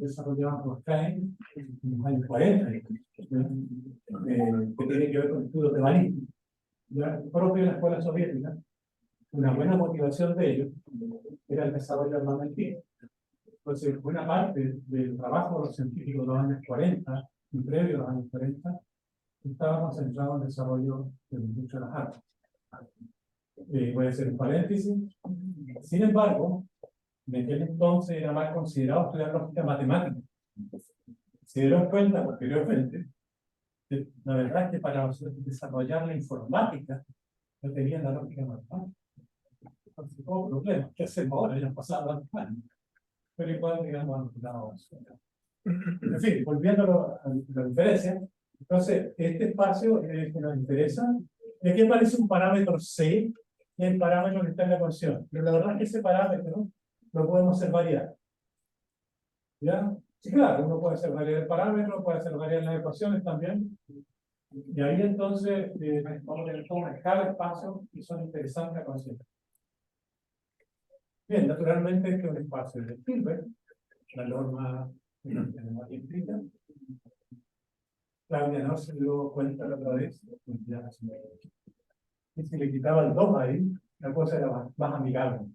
desarrolladas por Klein en los años 40, que tiene que ver con estudios de balística, propio de la escuela soviética. Una buena motivación de ellos era el desarrollo armamentista. Entonces, buena parte del trabajo de los científicos de los años 40 y previo a los años 40 estaba concentrado en el desarrollo de la industria de las armas. Voy a hacer un paréntesis. Sin embargo, en aquel entonces era más considerado estudiar lógica matemática. Se dieron cuenta posteriormente que la verdad es que para desarrollar la informática no tenían la lógica matemática. Entonces, hubo problemas. ¿Qué hacemos ahora? Ya han pasado años. Pero igual, digamos, en fin, volviendo a la diferencia, entonces, este espacio que nos interesa, y aquí aparece un parámetro C, y el parámetro que está en la ecuación. Pero la verdad es que ese parámetro lo podemos hacer variar. ¿Ya? Sí, claro, uno puede hacer variar el parámetro, puede hacer variar las ecuaciones también. Y ahí entonces vamos a tener toda una escala de espacio que son interesantes a considerar. Bien, naturalmente este es un espacio de Hilbert, la norma que tenemos aquí escrita. Claudia no se dio cuenta la otra vez, y si le quitaba el 2 ahí, la cosa era más amigable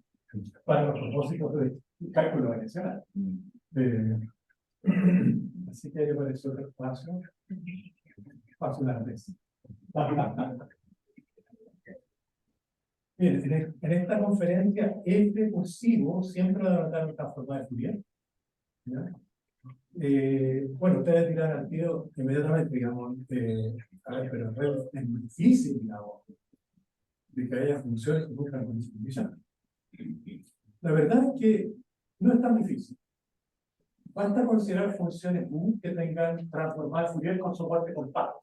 para los propósitos de cálculo variacional. Así que ahí apareció otro espacio una vez. Bien, en esta conferencia, este cursivo siempre va a notar esta forma de Fourier. Bueno, ustedes dirán al tiro inmediatamente, digamos, a ver, pero es muy difícil, digamos, de que haya funciones que buscan con distribución. La verdad es que no es tan difícil. Basta considerar funciones U que tengan transformada de Fourier con soporte compacto.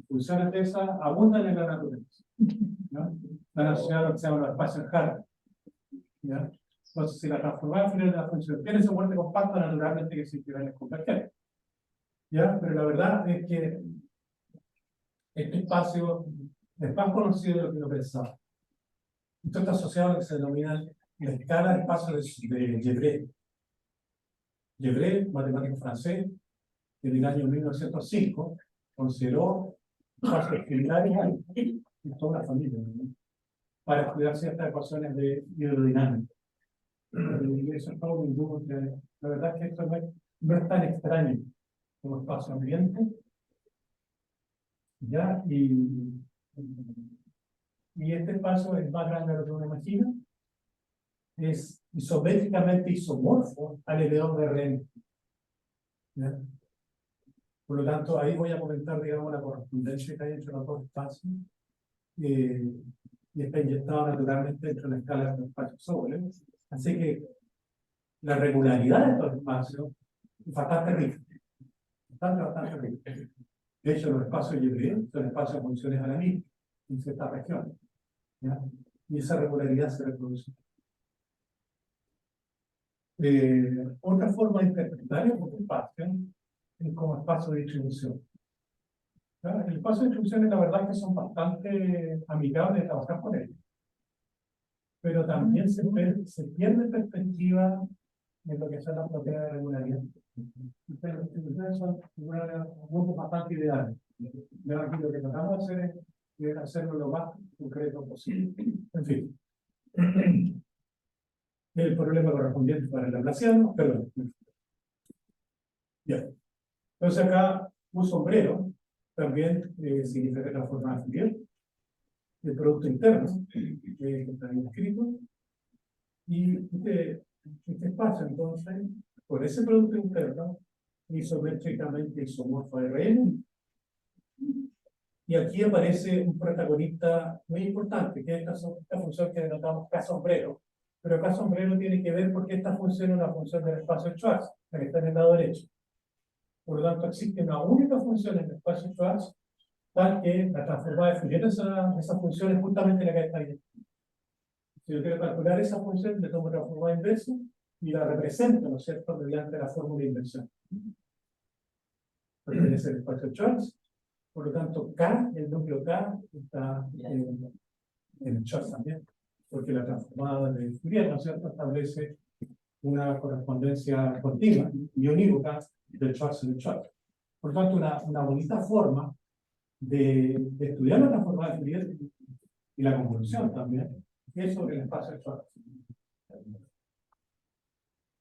Funciones de esas abundan en la naturaleza. ¿No? Van asociadas a lo que se llama los espacios Hardy. ¿Ya? Entonces, si la transformada de Fourier de la función tiene soporte compacto, naturalmente que existirán las convergencias. ¿Ya? Pero la verdad es que este espacio es más conocido de lo que uno pensaba. Esto está asociado a lo que se denomina la escala de espacio de Gevrey. Gevrey, matemático francés, que en el año 1905 consideró espacios similares en toda la familia, ¿no? Para estudiar ciertas ecuaciones de hidrodinámica. Y eso es todo un grupo que la verdad es que esto no es tan extraño como espacio ambiente. ¿Ya? Y este espacio es más grande de lo que uno imagina. Es isométricamente isomorfo al eleón de Rn. ¿Ya? Por lo tanto, ahí voy a comentar, digamos, la correspondencia que hay entre los dos espacios. Y está inyectado naturalmente dentro de la escala de los espacios sobres. Así que la regularidad de estos espacios es bastante rica. Bastante rica. De hecho, los espacios Gevrey son espacios de funciones analíticas en ciertas regiones. ¿Ya? Y esa regularidad se reproduce. Otra forma de interpretar el espacio es como espacio de distribución. ¿Ya? El espacio de distribución, la verdad es que son bastante amigables de trabajar con ellos. Pero también se pierde perspectiva en lo que son las propiedades de regularidad. Las distribuciones son grupos bastante ideales. Aquí lo que tratamos de hacer es hacerlo lo más concreto posible. En fin. El problema correspondiente para el laplaciano, perdón. Ya. Entonces acá un sombrero también significa la forma de Fourier, el producto interno, que está bien escrito, y este espacio entonces, por ese producto interno, isométricamente isomorfo de Rn, y aquí aparece un protagonista muy importante, que es esta función que denotamos K-sombrero. Pero K-sombrero tiene que ver porque esta función es una función del espacio Schwarz, la que está en el lado derecho. Por lo tanto, existe una única función en el espacio Schwarz, tal que la transformada de Fourier de esa función es justamente la que está ahí. Si yo quiero calcular esa función, le tomo la transformada inversa y la represento, ¿no es cierto?, mediante la fórmula de inversión. Pertenece al espacio Schwarz. Por lo tanto, K, el núcleo K, está en el Schwarz también, porque la transformada de Fourier, ¿no es cierto?, establece una correspondencia continua y unívoca del Schwarz y del Schwarz. Por tanto, una bonita forma de estudiar la transformada de Fourier y la convolución también es sobre el espacio de Schwarz.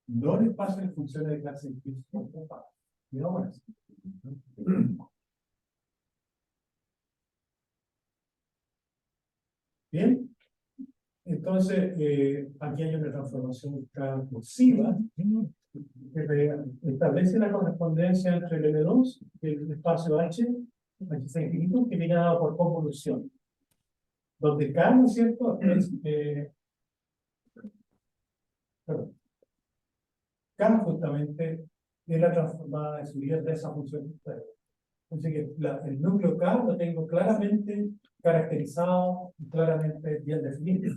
No el espacio de funciones de clase distinta. Bien, entonces aquí hay una transformación cursiva que establece la correspondencia entre el M2 y el espacio H infinito, que viene dado por convolución, donde K, ¿no es cierto?, es perdón, K justamente es la transformada de Fourier de esa función. Entonces que el núcleo K lo tengo claramente caracterizado y claramente bien definido,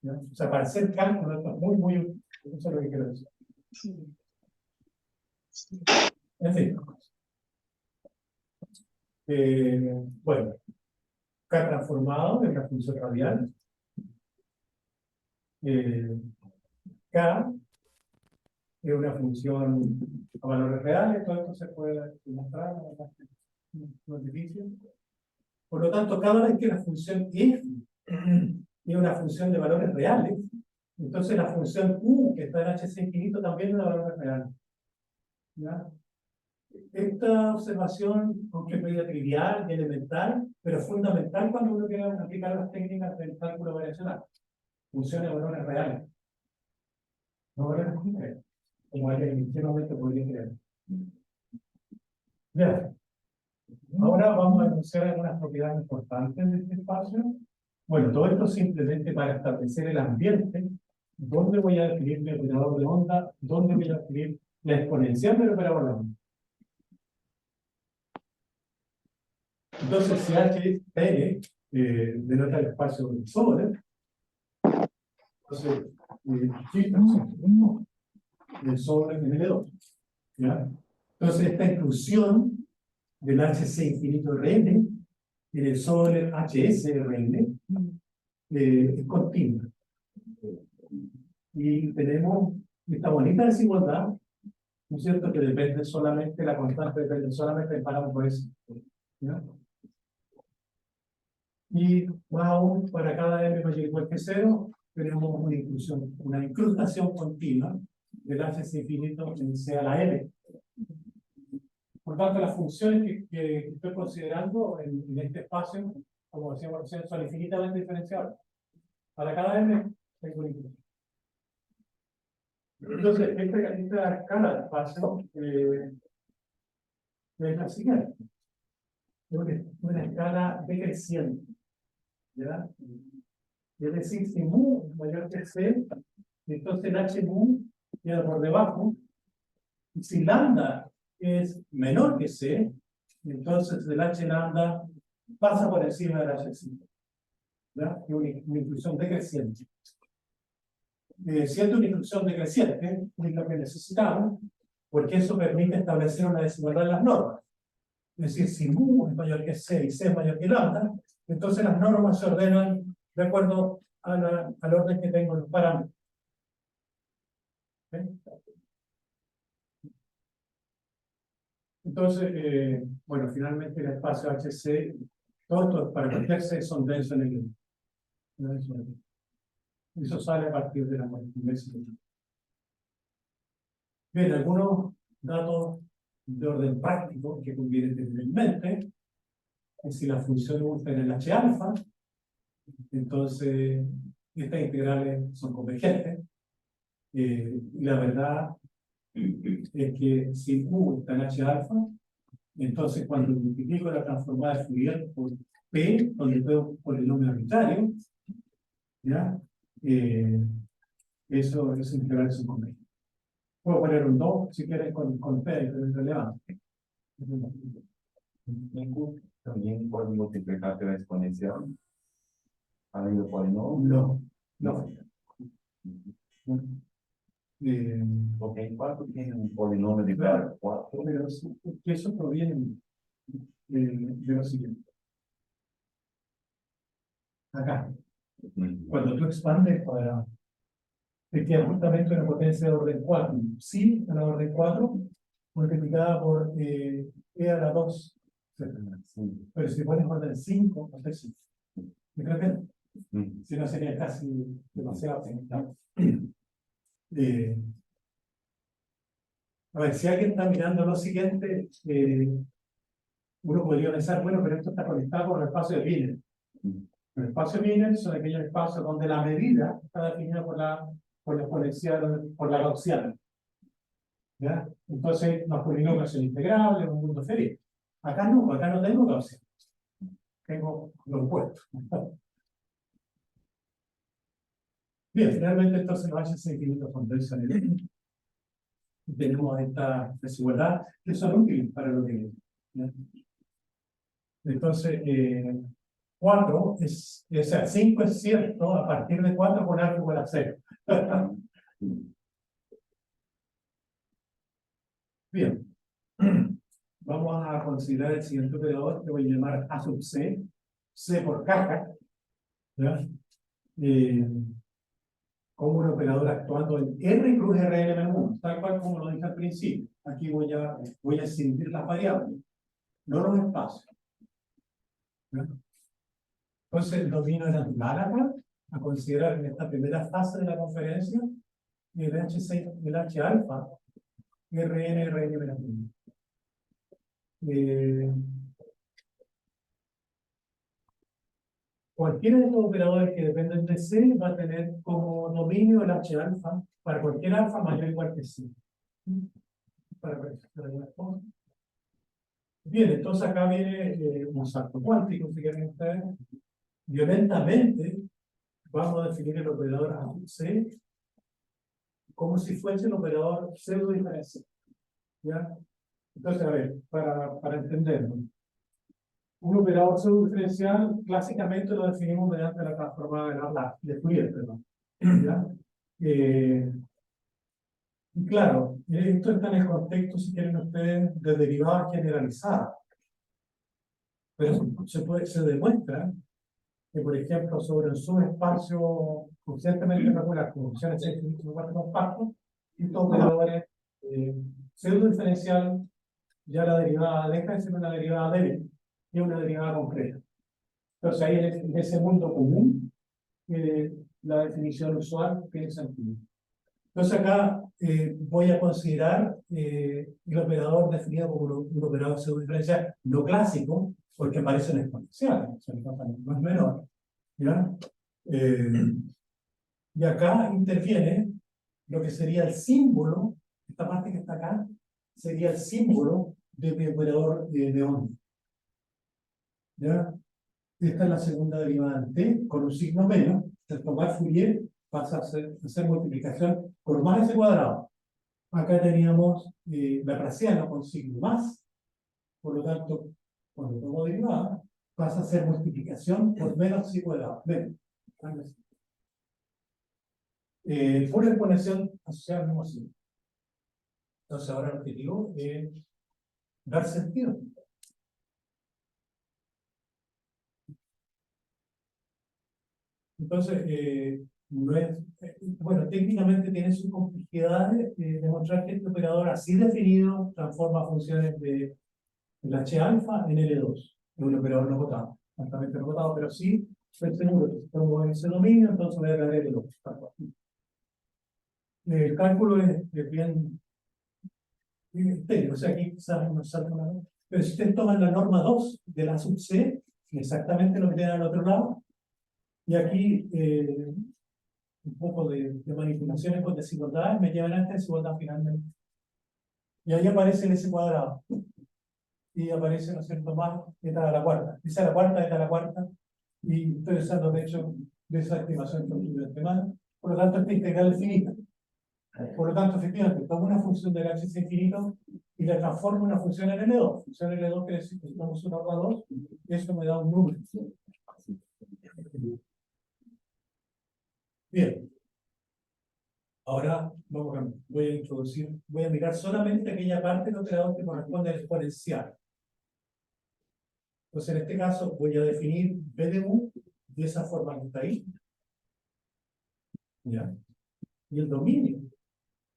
¿no? O sea, para hacer cálculo esto es muy útil. Eso es lo que quiero decir. En fin. Bueno, K transformado en la función radial. K es una función a valores reales, todo esto se puede demostrar, no es difícil. Por lo tanto, cada vez que la función f es una función de valores reales, entonces la función u que está en HC infinito también es de valores reales. ¿Ya? Esta observación, aunque medio trivial y elemental, pero fundamental cuando uno quiere aplicar las técnicas del cálculo variacional. Funciones de valores reales. No valores concretos, como alguien ingenuamente podría creer. Bien. Ahora vamos a enunciar algunas propiedades importantes de este espacio. Bueno, todo esto simplemente para establecer el ambiente, dónde voy a definir mi operador de onda, dónde voy a definir la exponencial del operador de onda. Entonces, si H N denota el espacio del sobre, entonces, el sobre en L2. ¿Ya? Entonces, esta inclusión del HC infinito Rn en el sobre HS Rn es continua. Y tenemos esta bonita desigualdad, ¿no es cierto?, que depende solamente, la constante depende solamente del parámetro S. ¿Ya? Y más aún, para cada m mayor o igual que 0, tenemos una incrustación continua del HC infinito en C a la m. Por tanto, las funciones que estoy considerando en este espacio, como decíamos recién, son infinitamente diferenciables. Para cada m tengo una inclusión. Entonces, esta escala de espacio es la siguiente. Es una escala decreciente. ¿Ya? Es decir, si mu es mayor que c, entonces el h mu queda por debajo. Y si lambda es menor que c, entonces el h lambda pasa por encima del h c. ¿Ya? Es una inclusión decreciente. Siendo una inclusión decreciente, es lo que necesitamos, porque eso permite establecer una desigualdad en las normas. Es decir, si mu es mayor que c y c es mayor que lambda, entonces las normas se ordenan de acuerdo al orden que tengo en los parámetros. ¿Okay? Entonces, bueno, finalmente el espacio HC, todos para cualquier C son densos en el grupo. Eso sale a partir de la correspondencia. Bien, algunos datos de orden práctico que conviene tener en mente es si la función gusta en el H alfa, entonces estas integrales son convergentes. Y la verdad es que si U está en H alfa, entonces cuando multiplico la transformada de Fourier por P, donde tengo un polinomio arbitrario, ¿ya? Esos integrales son convergentes. Puedo poner un 2 si quieren con P, pero es relevante. También puedes multiplicar la exponencial a medio polinomio. No. Ok, ¿cuánto tiene un polinomio de grado 4? Pero eso proviene de lo siguiente. Acá. Cuando tú expandes para que queda justamente una potencia de orden 4. Psi a la orden 4 multiplicada por e a la 2. Sí. Pero si pones orden 5, no sé si. Yo creo que Mm. si no sería casi demasiado. A ver, si alguien está mirando lo siguiente, uno podría pensar, bueno, pero esto está conectado con el espacio de Wiener. El espacio de Wiener son aquellos espacios donde la medida está definida por la exponencial, por la gaussiana. ¿Ya? Entonces, los polinomios son integrables, un mundo feliz. Acá no tengo gaussiana. Tengo lo opuesto. Bien, finalmente entonces los H infinitos convencionales. Tenemos esta desigualdad que son útiles para los niveles. Entonces, 4 o sea, 5 es cierto a partir de 4 con algo igual a 0. Bien, vamos a considerar el siguiente operador que voy a llamar A sub C, C por caja, ¿ya? Como un operador actuando en R cruz Rn menos 1, tal cual como lo dije al principio. Aquí voy a escindir las variables, no los espacios. ¿Ya? Entonces, el dominio era acá, a considerar en esta primera fase de la conferencia, el H6, el H alfa, Rn menos 1. Cualquiera de estos operadores que dependen de C va a tener como dominio el H alfa para cualquier alfa mayor o igual que C. Para verificar algunas cosas. Bien, entonces acá viene un salto cuántico, si quieren ustedes. Violentamente vamos a definir el operador A sub C como si fuese el operador pseudo diferencial. ¿Ya? Entonces, a ver, para entenderlo. Un operador pseudo diferencial clásicamente lo definimos mediante la transformada de Laplace, de Fourier, perdón. ¿Ya? Y claro, esto está en el contexto, si quieren ustedes, de derivadas generalizadas. Pero se demuestra que, por ejemplo, sobre un subespacio suficientemente regular, como funciones de cuatro compactos, estos operadores pseudo diferencial, ya la derivada deja de ser una derivada débil y una derivada concreta. Entonces, ahí en ese mundo común, la definición usual tiene sentido. Entonces, acá voy a considerar el operador definido como un operador pseudo-diferencial no clásico, porque aparece en exponencial, no es menor. ¿Ya? Y acá interviene lo que sería el símbolo, esta parte que está acá, sería el símbolo de mi operador de onda. ¿Ya? Esta es la segunda derivada en t, con un signo menos. Al tomar Fourier pasa a hacer multiplicación por más ese cuadrado. Acá teníamos laplaciano con signo más, por lo tanto, cuando tomo derivada, pasa a ser multiplicación por menos c cuadrado. Menos. Pura exponencial asociada al mismo signo. Entonces, ahora el objetivo es dar sentido. Entonces, no es, bueno, técnicamente tiene sus complejidades demostrar que este operador así definido transforma funciones de el H alfa en L2. Es un operador no cotado, altamente no cotado, pero sí estoy seguro que si estamos en ese dominio, entonces voy a ganar L2. El cálculo es bien técnico, o sea, aquí quizás nos salta una norma. Pero si ustedes toman la norma 2 de la sub C, exactamente lo que tienen al otro lado, y aquí un poco de manipulaciones con desigualdades me llevan a esta desigualdad finalmente. Y ahí aparece el S cuadrado. Y aparece, ¿no es cierto?, más eta a la cuarta. Esa es la cuarta, eta a la cuarta. Y estoy usando, de hecho, de esa estimación de mano. Por lo tanto, esta integral es finita. Por lo tanto, efectivamente, tomo una función del axis infinito y la transformo en una función en L2. Función L2 quiere decir que tomamos una a 2 y eso me da un número. Bien. Ahora voy a mirar solamente aquella parte del operador que corresponde al exponencial. Entonces, en este caso, voy a definir B de U de esa forma que está ahí. ¿Ya? y el dominio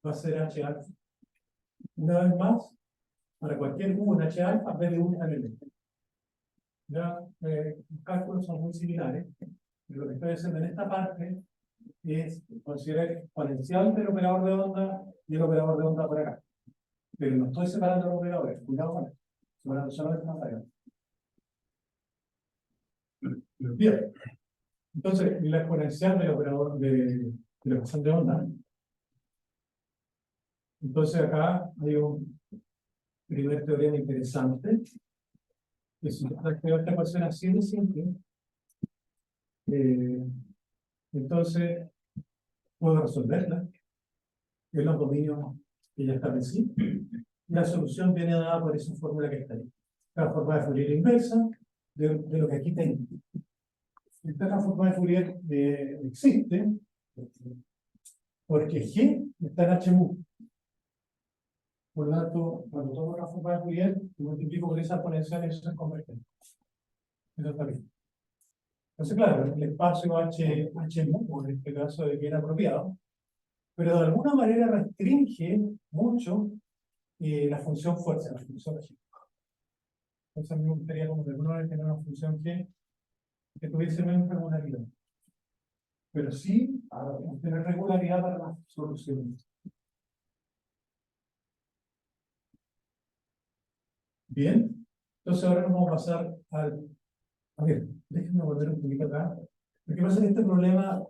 va a ser H alfa. Una vez más, para cualquier U en H alfa, B de U en L. Ya, los cálculos son muy similares. Lo que estoy haciendo en esta parte es considerar el exponencial del operador de onda y el operador de onda por acá. Pero no estoy separando los operadores. Cuidado con eso. Separando solamente las variables. Bien. Entonces, la exponencial del operador de la ecuación de onda. Entonces, acá hay un primer teorema interesante. Que si esta ecuación así de simple, entonces puedo resolverla en los dominios que ya establecí. La solución viene dada por esa fórmula que está ahí. La forma de Fourier inversa de lo que aquí tengo. Esta forma de Fourier existe porque G está en H mu. Por lo tanto, cuando tomo la forma de Fourier, multiplico por esa exponencial y eso es convergente. Eso está bien. Entonces, claro, el espacio H mu, en este caso, es bien apropiado, pero de alguna manera restringe mucho la función fuerza, la función G. Entonces, a mí me gustaría como de alguna manera tener una función G que tuviese menos regularidad. Pero sí tener regularidad para las soluciones. Bien, entonces ahora nos vamos a pasar al... A ver, déjenme volver un poquito acá. Lo que pasa es que este problema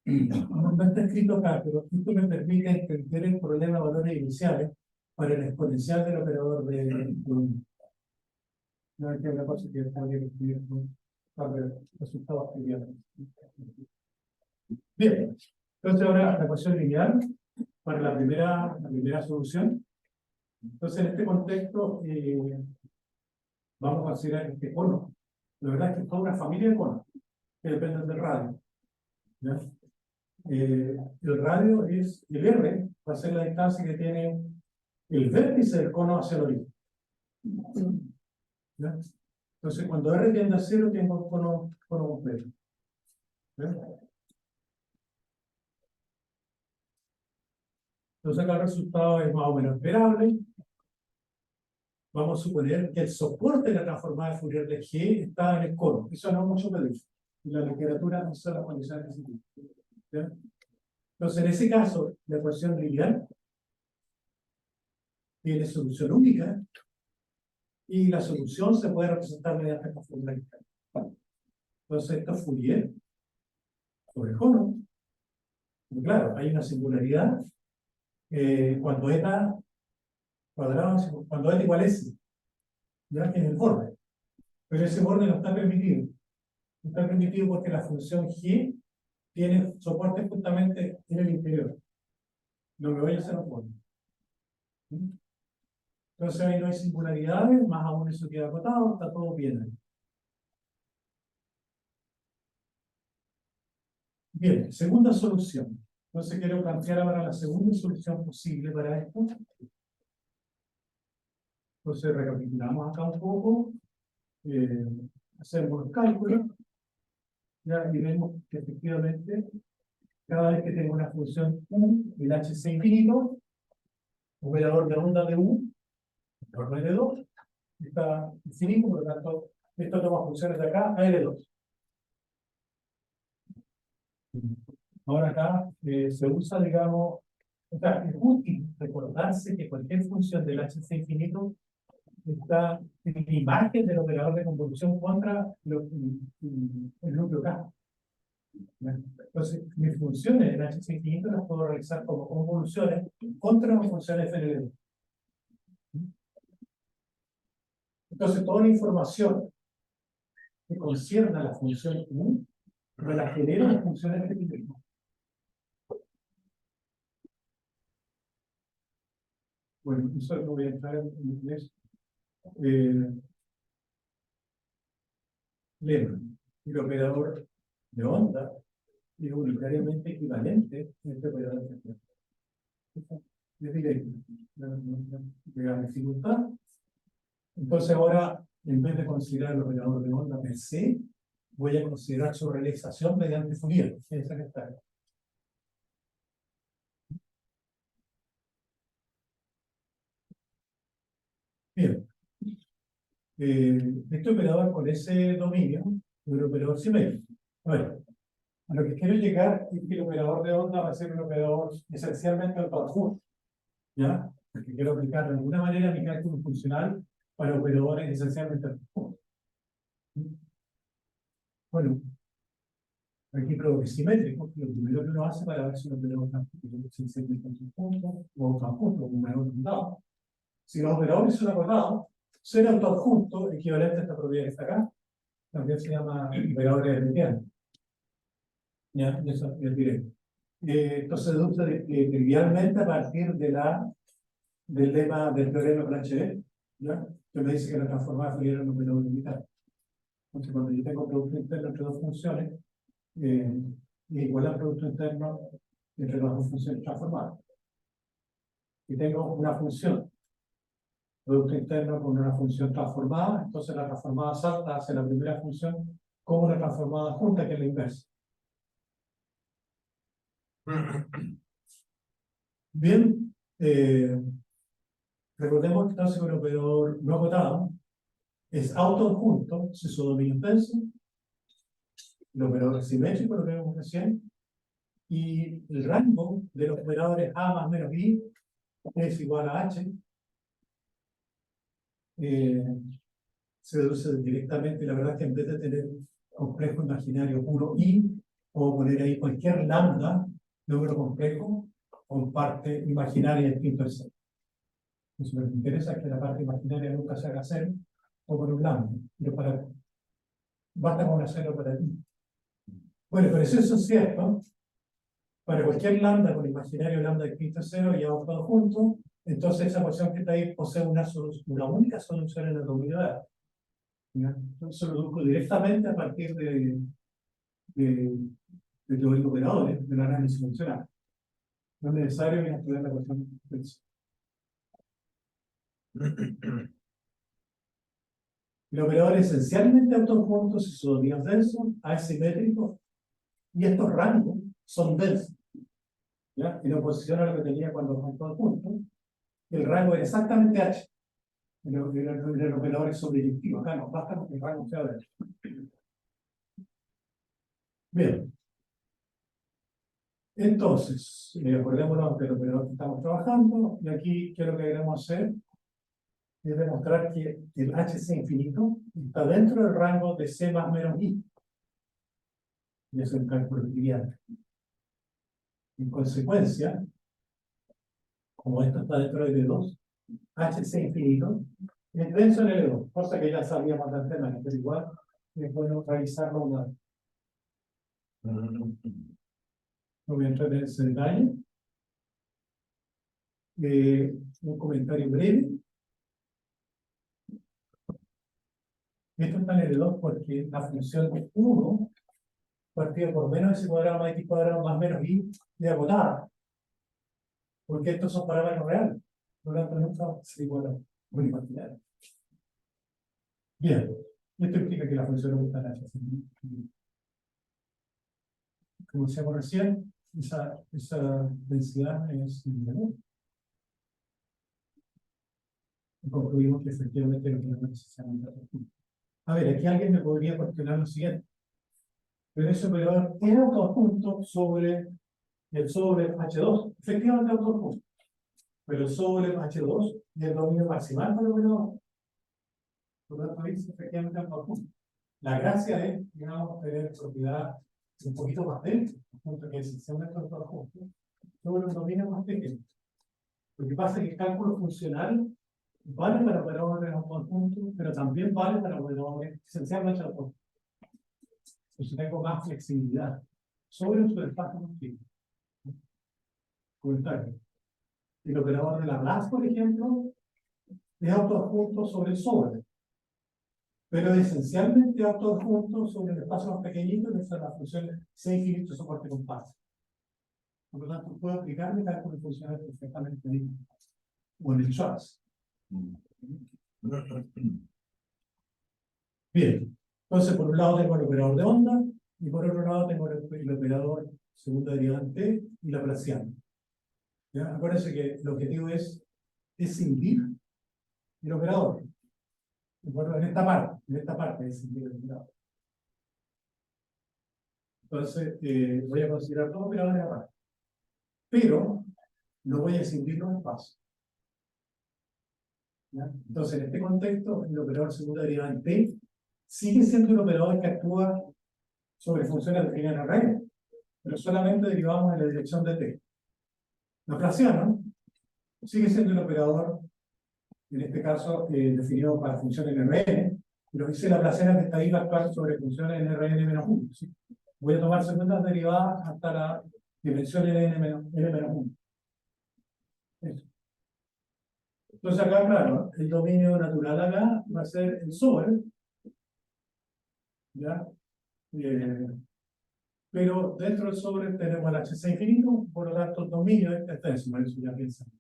no está escrito acá, pero esto me permite entender el problema de valores iniciales para el exponencial del operador de... No hay que una cosa que habría que escribir para ver resultados triviales. Bien, entonces ahora la ecuación lineal para la primera solución. Entonces, en este contexto, vamos a considerar este cono. La verdad es que es toda una familia de conos que dependen del radio. ¿Ya? El radio es el R, va a ser la distancia que tiene el vértice del cono hacia el origen. ¿Ya? Entonces, cuando R tiende a 0, tengo un cono completo. ¿Ya? Entonces, acá el resultado es más o menos esperable. Vamos a suponer que el soporte de la transformada de Fourier de G está en el cono. Eso no es mucho pedir. Y la literatura no son las condiciones que se tienen. Entonces, en ese caso, la ecuación lineal tiene solución única y la solución se puede representar mediante esta fórmula. Entonces, esto es Fourier sobre el cono. Y claro, hay una singularidad cuando eta cuadrado, cuando eta igual a S, ya que es el borde. Pero ese borde no está permitido. No está permitido porque la función G tiene soporte justamente en el interior. Lo que voy a hacer un borde. Entonces ahí no hay singularidades, más aún eso queda acotado, está todo bien ahí. Bien, segunda solución. Entonces quiero plantear ahora la segunda solución posible para esto. Entonces recapitulamos acá un poco, hacemos los cálculos, ya, y vemos que efectivamente cada vez que tengo una función U, el HC infinito, operador de onda de U, operador de L2, está infinito, por lo tanto, esto toma funciones de acá a L2. Ahora acá se usa, digamos, o sea, es útil recordarse que cualquier función del HC infinito está en la imagen del operador de convolución contra el núcleo K. Entonces, mis funciones en HC infinito las puedo realizar como convoluciones contra las funciones FLL. Entonces, toda la información que concierne a la función U me la genera las funciones FLL. Bueno, eso no voy a entrar en inglés. Lema, el operador de onda es unitariamente equivalente a este operador de onda. Es directo. La dificultad. Entonces ahora, en vez de considerar el operador de onda per se, voy a considerar su realización mediante Fourier. Esa que está ahí. Bien. Este operador con ese dominio es un operador simétrico. Bueno, a lo que quiero llegar es que el operador de onda va a ser un operador esencialmente autoadjunto, ¿ya? Porque quiero aplicar de alguna manera mi cálculo funcional para operadores esencialmente autoadjuntos. Bueno, aquí creo que es simétrico. Lo primero que uno hace para ver si un operador es esencialmente autoadjunto o autoadjunto, como me han contado. Si los operadores son acotados, ser autoadjunto, equivalente a esta propiedad que está acá, también se llama operadores de Hermitiano. Ya, eso es directo. Esto se deduce trivialmente a partir del lema del teorema de Planché, ¿ya? Que me dice que la transformada Fourier es un operador limitado. Entonces, cuando yo tengo producto interno entre dos funciones, es igual al producto interno entre las dos funciones transformadas. Y tengo una función, producto interno con una función transformada, entonces la transformada salta hacia la primera función como una transformada junta, que es la inversa. Bien, recordemos que entonces un operador no acotado es autoadjunto si su dominio es denso, el operador es simétrico, lo que vemos recién, y el rango de los operadores A más menos I es igual a H. Se deduce directamente, la verdad es que en vez de tener complejo imaginario puro I, puedo poner ahí cualquier lambda, número complejo, con parte imaginaria distinto al cero. Lo que me interesa es que la parte imaginaria nunca se haga cero, o por un lambda, pero basta con una cero para ti. Bueno, pero si eso es cierto, para cualquier lambda con imaginario lambda distinto a cero y A todo junto, entonces esa ecuación que está ahí posee una única solución en la comunidad. Entonces lo deduzco directamente a partir de teoría de operadores, del análisis funcional. No es necesario ir a estudiar la ecuación. El operador es esencialmente autoadjunto si su dominio es denso, asimétrico, y estos rangos son densos, ¿ya? En oposición a lo que tenía cuando son autoadjuntos, el rango era exactamente H. El operador es sobredirectivo, acá no basta con que el rango sea de H. Bien. Entonces, acordémonos del operador que estamos trabajando, y aquí, ¿qué es lo que queremos hacer? Es demostrar que el HC infinito está dentro del rango de C más menos I. Y es el cálculo trivial. En consecuencia, como esto está dentro de L2, HC infinito es denso en L2, cosa que ya sabíamos de antemano, pero igual es bueno revisarlo una vez. No voy a entrar en ese detalle. Un comentario breve. Esto está en L2 porque la función de 1 partida por menos S cuadrado más X cuadrado más menos I de agotada. Porque estos son parámetros reales. Por lo tanto, nunca se igualan unifactoriales. Bien. Esto implica que la función no está en H. Como decíamos recién, esa densidad es lineal. Y concluimos que efectivamente lo que no necesariamente. A ver, aquí alguien me podría cuestionar lo siguiente. Pero ese operador es autoadjunto sobre el sobre H2. Efectivamente autoadjunto. Pero el sobre H2 es el dominio maximal para el operador. Por lo tanto, es efectivamente autoadjunto. La gracia es, digamos, tener propiedad un poquito más densa, punto que esencialmente autoadjunto, sobre un dominio más pequeño. Lo que pasa es que el cálculo funcional vale para operadores autoadjuntos, pero también vale para operadores esencialmente autoadjuntos. Entonces tengo más flexibilidad sobre un superespacio más chico. Comentario. El operador de Laplace, por ejemplo, es autoadjunto sobre el sobre, pero esencialmente autoadjunto sobre el espacio más pequeñito, que son las funciones C infinito soporte compás. Por lo tanto, puedo aplicarme cálculo funcional perfectamente bien. O en el Schwarz. Bien. Entonces, por un lado tengo el operador de onda, y por otro lado tengo el operador segunda derivante y laplaciano. ¿Ya? Acuérdense que el objetivo es escindir el operador. Bueno, en esta parte es el operador. Entonces, voy a considerar dos operadores aparte. Pero no voy a escindir los espacios. ¿Ya? Entonces, en este contexto, el operador segundo derivado en T sigue siendo un operador que actúa sobre funciones definidas en array, pero solamente derivamos en la dirección de T. Laplaciano sigue siendo un operador, en este caso, definido para funciones en Rn, pero dice Laplaciano que está ahí va a actuar sobre funciones en Rn-1. ¿Sí? Voy a tomar segundas derivadas hasta la dimensión n-1. Eso. Entonces acá, claro, el dominio natural acá va a ser el sobre, ¿ya? Pero dentro del sobre tenemos el HC infinito, por lo tanto el dominio es extenso, eso ya piensan.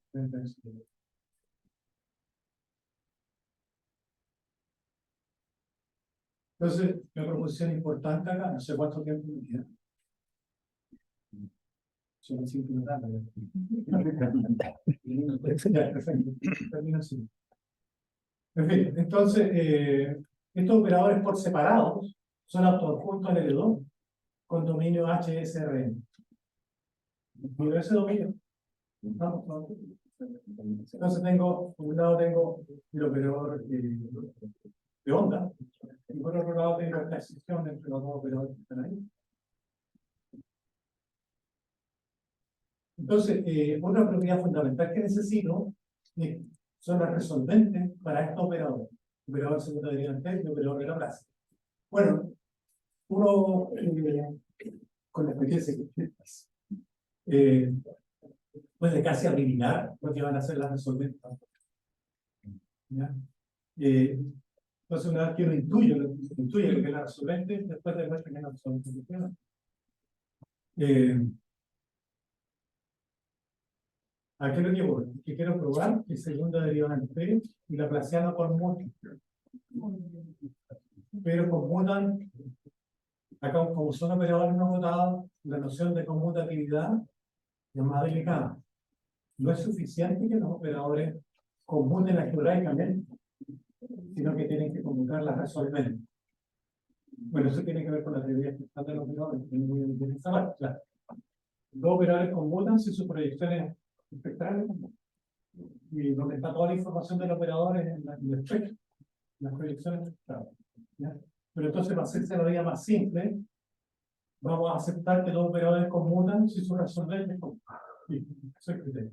Entonces, una proposición importante acá, no sé cuánto tiempo me queda. Son 5 minutos. Ya, perfecto. Termino así. En fin, entonces, estos operadores por separados son autoadjuntos al L2 con dominio HSRN. Y ese dominio. Entonces tengo, por un lado tengo el operador de onda, y por otro lado tengo esta excepción entre los dos operadores que están ahí. Entonces, otra propiedad fundamental que necesito son las resolventes para estos operadores. Operador segundo derivante y operador de Laplace. Bueno, uno con la experiencia que puede casi adivinar lo que van a hacer las resolventes. ¿Ya? Entonces, una vez que uno intuye lo que es la resolvente, después demuestra que es la resolvente funciona. ¿A qué lo llevo? Que quiero probar que segunda derivada en T y Laplaciano conmutan. Pero conmutan, acá como son operadores no votados, la noción de conmutatividad es más delicada. No es suficiente que los operadores conmuten algebraicamente, sino que tienen que conmutarlas resolventes. Bueno, eso tiene que ver con la teoría espectral de los operadores, que es muy interesante. Claro. Dos operadores conmutan si sus proyecciones espectrales, y donde está toda la información del operador en el espectro, las proyecciones espectrales. ¿Ya? Pero entonces, para hacerse la vida más simple, vamos a aceptar que los operadores conmutan si sus resolventes conmutan. Sí, eso es el criterio.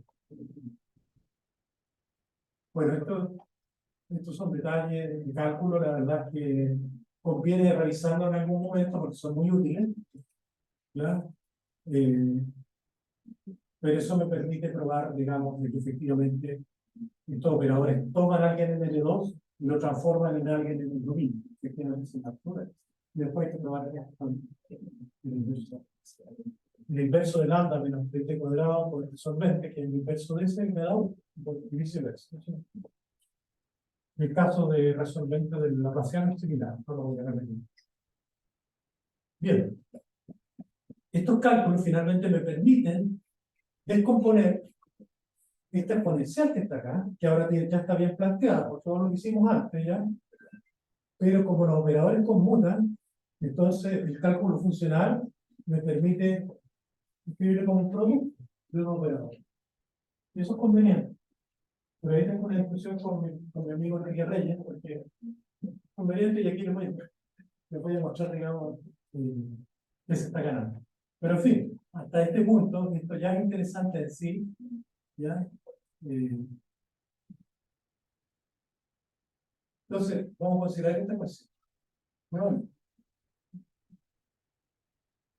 Bueno, estos son detalles de cálculo, la verdad que conviene revisarlo en algún momento porque son muy útiles. ¿Ya? Pero eso me permite probar, digamos, de que efectivamente estos operadores toman a alguien en L2 y lo transforman en alguien en el dominio, efectivamente se captura. Y después hay que probar el inverso de lambda menos t cuadrado por el resolvente, que es el inverso de ese, me da 1, y viceversa. El caso de resolvente del Laplaciano es similar, no lo voy a repetir. Bien, estos cálculos finalmente me permiten descomponer esta exponencial que está acá, que ahora ya está bien planteada por todo lo que hicimos antes, ¿ya? Pero como los operadores conmutan, entonces el cálculo funcional me permite escribirlo como un producto de un operador. Y eso es conveniente. Pero ahí tengo una discusión con mi amigo Enrique Reyes, porque es conveniente y aquí les voy a mostrar, digamos, que se está ganando. Pero en fin, hasta este punto, esto ya es interesante en sí, ¿ya? Entonces, vamos a considerar esta cuestión. Bueno,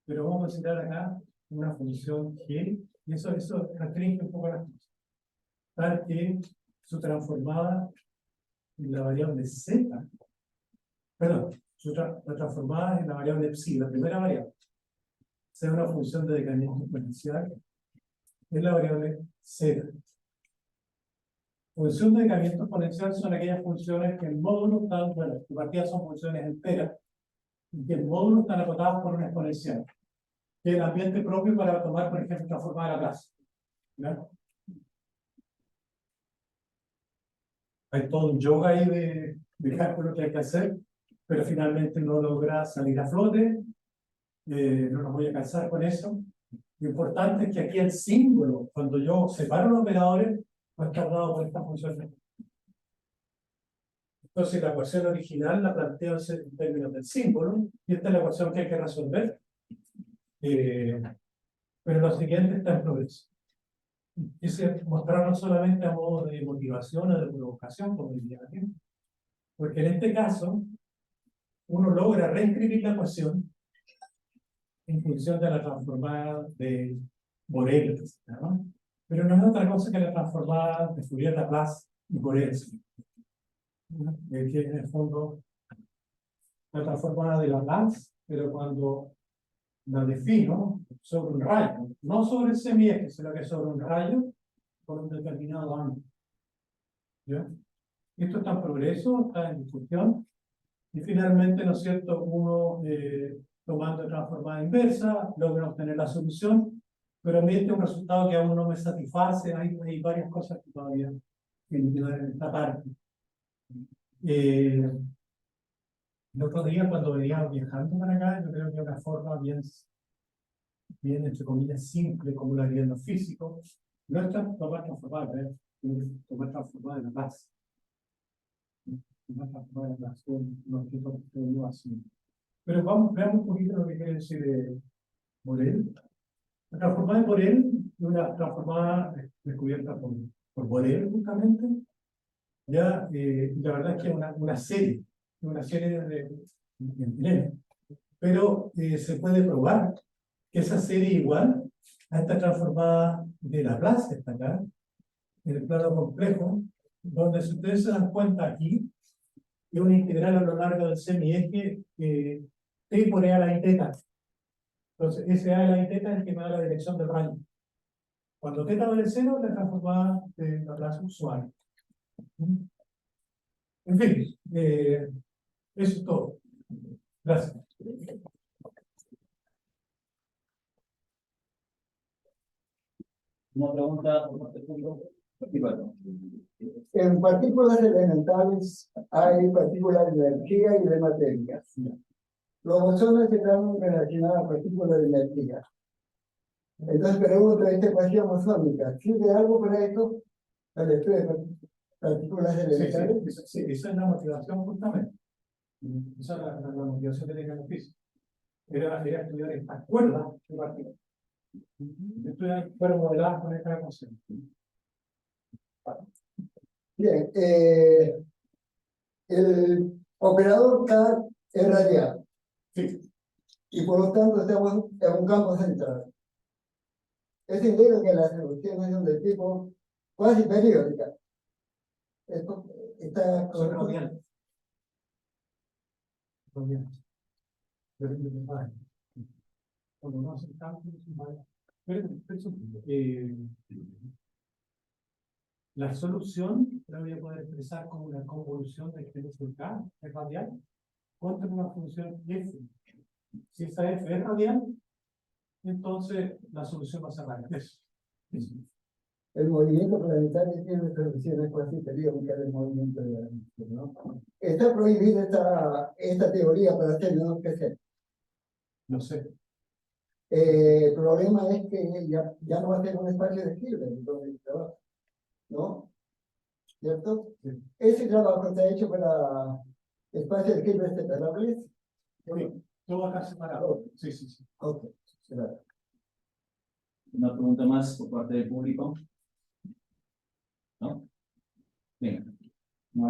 pero vamos a considerar acá una función G, y eso restringe un poco las cosas. Tal que su transformada en la variable Z, perdón, la transformada en la variable psi, la primera variable, sea una función de decaimiento exponencial, es la variable Z. Función de decaimiento exponencial son aquellas funciones que en módulo están, bueno, de partida son funciones enteras, y que en módulo están acotadas por una exponencial, que es el ambiente propio para tomar, por ejemplo, transformada a Laplace. ¿Ya? hay todo un yoga ahí de cálculo que hay que hacer, pero finalmente no logra salir a flote. No nos voy a cansar con eso. Lo importante es que aquí el símbolo, cuando yo separo los operadores, va a estar dado por esta función. Entonces la ecuación original la planteo en términos del símbolo, y esta es la ecuación que hay que resolver. Pero lo siguiente está en progreso. Quise mostrarlo solamente a modo de motivación o de provocación, como diría aquí, porque en este caso uno logra reescribir la ecuación en función de la transformada de Borel, ¿no? Pero no es otra cosa que la transformada de Fourier-Laplace y Borel, ¿no? Que en el fondo la transformada de Laplace, pero cuando la defino sobre un rayo, no sobre el semieje, sino que sobre un rayo por un determinado ángulo. ¿Ya? Esto está en progreso, está en discusión, y finalmente, ¿no es cierto?, uno tomando transformada inversa, logra obtener la solución, pero a mí este es un resultado que aún no me satisface, hay varias cosas que todavía tienen que dar en esta parte. El otro día, cuando venía viajando para acá, yo creo que una forma bien, entre comillas, simple, como la harían los físicos, no es tomar transformada, tomar transformada en la base. Tomar transformada en la base, no quiero así. Pero veamos un poquito lo que quiere decir Borel. La transformada de Borel es una transformada descubierta por Borel, justamente. Ya, la verdad es que es una serie de pero se puede probar que esa serie igual a esta transformada de Laplace, está acá, en el plano complejo, donde si ustedes se dan cuenta aquí, es una integral a lo largo del semieje t por e a la i teta. Entonces, ese a la i teta es el que me da la dirección del rayo. Cuando teta vale 0, la transformada de Laplace usual. En fin, eso es todo. Gracias. Una pregunta por parte del En partículas elementales hay partículas de energía y de materia. Los bosones están relacionados a partículas de energía. Entonces pregunto, ¿esta ecuación bosónica sirve algo para esto? ¿Para el estudio de partículas elementales? Sí, esa es la motivación justamente. Esa es la motivación que tenía el físico. Era estudiar estas cuerdas de partículas. Estudiar fueron modeladas con esta ecuación. Bien, el operador K es radial. Sí. Y por lo tanto estamos en un campo central. Eso indica que las soluciones son de tipo cuasi periódica. Esto está Son radiales. Radiales. Cuando no hacen cálculos, pero la solución la voy a poder expresar como una convolución de extensión K, es radial, contra una función f. Si esa f es radial, entonces la solución va a ser radial. Eso. El movimiento planetario tiene soluciones cuasi periódicas del movimiento de la luz, ¿no? Está prohibida esta teoría para hacer menor que C. No sé. El problema es que ya no va a ser un espacio de Hilbert, entonces, ¿no? ¿Cierto? Sí. Ese trabajo está hecho para espacio de Hilbert separables. Sí, todo acá separado. Sí. Ok, claro. Una pregunta más por parte del público. ¿No? Venga.